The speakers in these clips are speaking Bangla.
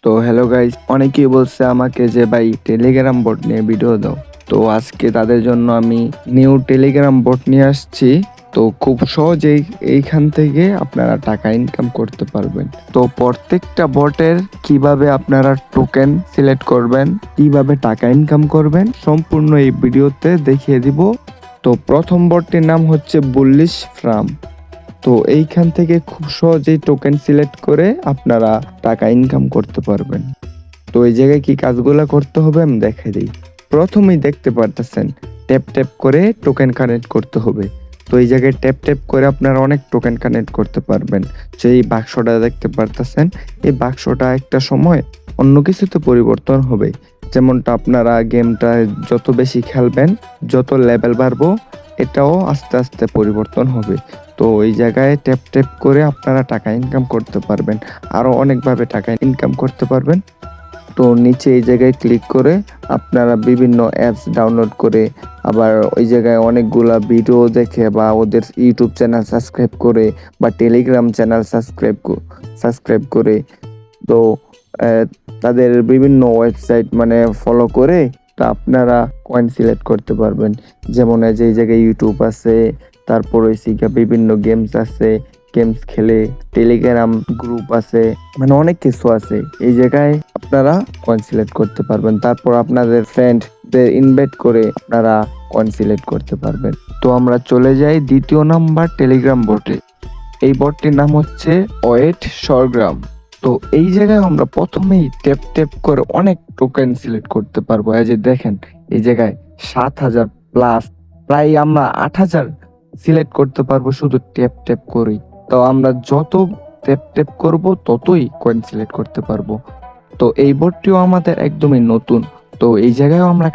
তো হ্যালো গাইস, অনেকেই বলছে আমাকে যে ভাই টেলিগ্রাম বট নিয়ে ভিডিও দাও। তো আজকে তাদের জন্য আমি নিউ টেলিগ্রাম বট নিয়ে আসছি। তো খুব সহজেই এইখান থেকে আপনারা টাকা ইনকাম করতে পারবেন। তো প্রত্যেকটা বটের কিভাবে আপনারা টোকেন সিলেক্ট করবেন, কিভাবে টাকা ইনকাম করবেন সম্পূর্ণ এই ভিডিওতে দেখিয়ে দিব। তো প্রথম বটটির নাম হচ্ছে বুলিশ ফার্ম। তো এইখান থেকে খুব সহজেই টোকেন সিলেক্ট করে আপনারা টাকা ইনকাম করতে পারবেন। তো এই জায়গায় কি কাজগুলো করতে হবে আমি দেখাই দিই। প্রথমেই দেখতে পারতেছেন ট্যাপ ট্যাপ করে টোকেন কানেক্ট করতে হবে। তো এই জায়গায় ট্যাপ ট্যাপ করে আপনারা অনেক টোকেন কানেক্ট করতে পারবেন। যে এই বাক্সটা দেখতে পারতেছেন, এই বাক্সটা একটা সময় অন্য কিছুতে পরিবর্তন হবে। যেমনটা আপনারা গেমটা যত বেশি খেলবেন, যত লেভেল বাড়বো, এটাও আস্তে আস্তে পরিবর্তন হবে। তো এই জায়গায় ট্যাপ ট্যাপ করে আপনারা টাকা ইনকাম করতে পারবেন, আরও অনেকভাবে টাকা ইনকাম করতে পারবেন। তো নিচে এই জায়গায় ক্লিক করে আপনারা বিভিন্ন অ্যাপস ডাউনলোড করে আবার ওই জায়গায় অনেকগুলা ভিডিও দেখে বা ওদের ইউটিউব চ্যানেল সাবস্ক্রাইব করে বা টেলিগ্রাম চ্যানেল সাবস্ক্রাইব করে তো তাদের বিভিন্ন ওয়েবসাইট মানে ফলো করে তা আপনারা কয়েন সিলেক্ট করতে পারবেন। যেমন এই জায়গায় ইউটিউব আছে, তারপর ওই বিভিন্ন গেমস আছে, গেমস খেলে টেলিগ্রাম গ্রুপ আছে, মানে অনেক কিছু আছে। এই জায়গায় আপনারা কয়েন সিলেক্ট করতে পারবেন। তারপর আপনাদের ফ্রেন্ডদের ইনভাইট করে আপনারা কয়েন সিলেক্ট করতে পারবেন। তো আমরা চলে যাই দ্বিতীয় নাম্বার টেলিগ্রাম বটে। এই বটটির নাম হচ্ছে ওয়েট সরগ্রাম। তো এই জায়গায় আমরা প্রথমেই ট্যাপ ট্যাপ করে অনেক টোকেন সিলেক্ট করতে পারবো। এই যে দেখেন, এই জায়গায় 7,000 প্লাস, প্রায় আমরা 8,000 সিলেক্ট করতে পারবো শুধু ট্যাপ ট্যাপ করেই। তো আমরা যত ট্যাপ ট্যাপ করব ততই কয়েন সিলেক্ট করতে পারবো। তো এই বোর্ডটিও আমাদের একদমই নতুন। তো এই জায়গায় আমরা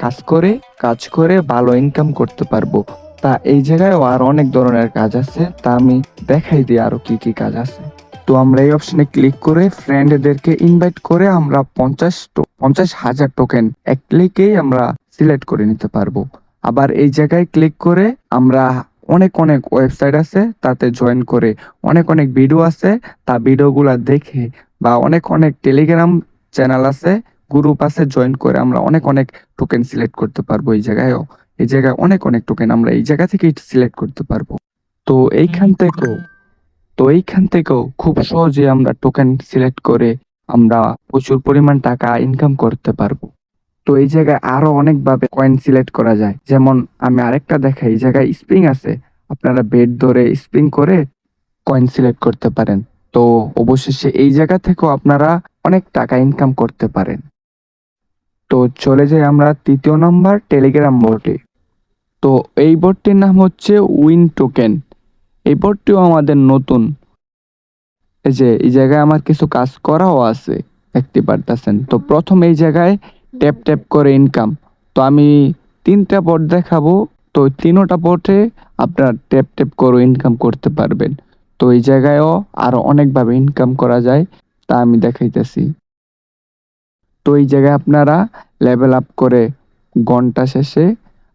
কাজ করে ভালো ইনকাম করতে পারবো। তা এই জায়গায়ও আর অনেক ধরনের কাজ আছে, তা আমি দেখাই দিই আরো কি কি কাজ আছে। তো আমরা এই অপশনে ক্লিক করে ফ্রেন্ডদেরকে ইনভাইট করে আমরা 50,000 টোকেন এক ক্লিকেই আমরা সিলেক্ট করে নিতে পারবো। আবার এই জায়গায় ক্লিক করে আমরা অনেক অনেক ওয়েবসাইট আছে তাতে জয়েন করে অনেক অনেক ভিডিও আছে, তা ভিডিওগুলা দেখে বা অনেক অনেক টেলিগ্রাম চ্যানেল আছে, গ্রুপ আছে, জয়েন করে আমরা অনেক অনেক টোকেন সিলেক্ট করতে পারবো। এই জায়গায় অনেক অনেক টোকেন আমরা এই জায়গা থেকে সিলেক্ট করতে পারবো। তো এইখান থেকেও খুব সহজে আমরা টোকেন সিলেক্ট করে আমরা প্রচুর পরিমাণ টাকা ইনকাম করতে পারবো। তো এই জায়গায় আরো অনেকভাবে কয়েন সিলেক্ট করা যায়। যেমন আমি আরেকটা দেখাই, এই জায়গায় স্প্রিং আছে, আপনারা বেড ধরে স্প্রিং করে কয়েন সিলেক্ট করতে পারেন। তো অবশেষে এই জায়গা থেকেও আপনারা অনেক টাকা ইনকাম করতে পারেন। তো চলে যাই আমরা তৃতীয় নাম্বার টেলিগ্রাম বোর্ডে। তো এই বোর্ডটির নাম হচ্ছে উইন টোকেন। এই বোর্ডটিও আমাদের নতুন। এই যে এই জায়গায় আমার কিছু কাজ করাও আছে, দেখতে পারতেছেন। তো প্রথম এই জায়গায় ট্যাপ ট্যাপ করে ইনকাম। তো আমি 3টা বোর্ড দেখাবো। তো 3টা বোর্ডে আপনার ট্যাপ ট্যাপ করে ইনকাম করতে পারবেন। তো এই জায়গায়ও আরো অনেকভাবে ইনকাম করা যায়, তা আমি দেখাইতেছি। তো এই জায়গায় আপনারা লেভেল আপ করে ঘন্টা শেষে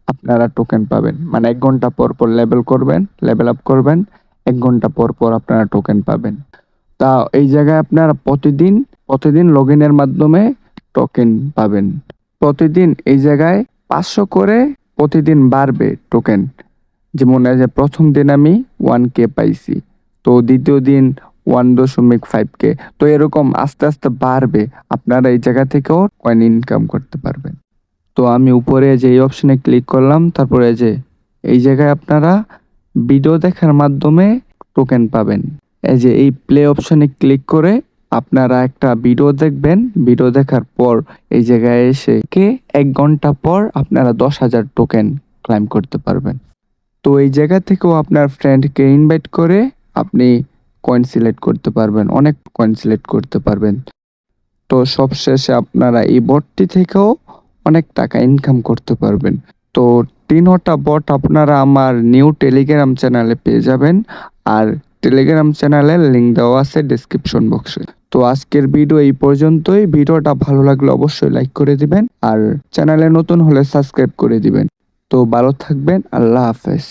আপনারা টোকেন পাবেন। মানে 1 ঘন্টা পর পর লেভেল আপ করবেন, 1 ঘন্টা পর পর আপনারা টোকেন পাবেন। তা এই জায়গায় আপনারা প্রতিদিন লগ ইনের মাধ্যমে টোকেন পাবেন। প্রতিদিন এই জায়গায় 500 করে প্রতিদিন বাড়বে টোকেন। যেমন এই যে প্রথম দিন আমি 1K পাইছি, তো দ্বিতীয় দিন 1.5K, তো এরকম আস্তে আস্তে বাড়বে। আপনারা এই জায়গা থেকেও কয়েন ইনকাম করতে পারবেন। তো আমি উপরে যে এই অপশনে ক্লিক করলাম, তারপরে যে এই জায়গায় আপনারা ভিডিও দেখার মাধ্যমে টোকেন পাবেন। এই যে এই প্লে অপশনে ক্লিক করে আপনারা একটা ভিডিও দেখবেন, ভিডিও দেখার পর এই জায়গায় এসে 1 ঘন্টা পর আপনারা 10,000 টোকেন ক্লাইম করতে পারবেন। তো এই জায়গা থেকেও আপনার ফ্রেন্ডকে ইনভাইট করে আপনি কয়েন সিলেক্ট করতে পারবেন, অনেক কয়েন সিলেক্ট করতে পারবেন। তো সবশেষে আপনারা এই বটটি থেকেও অনেক টাকা ইনকাম করতে পারবেন। তো 3টা বট আপনারা আমার নিউ টেলিগ্রাম চ্যানেলে পেয়ে যাবেন, আর টেলিগ্রাম চ্যানেলের লিঙ্ক দেওয়া আছে ডেসক্রিপশন বক্সে। তো আজকের ভিডিও এই পর্যন্তই। ভিডিওটা ভালো লাগলে অবশ্যই লাইক করে দিবেন, আর চ্যানেলে নতুন হলে সাবস্ক্রাইব করে দিবেন। তো ভালো থাকবেন, আল্লাহ হাফেজ।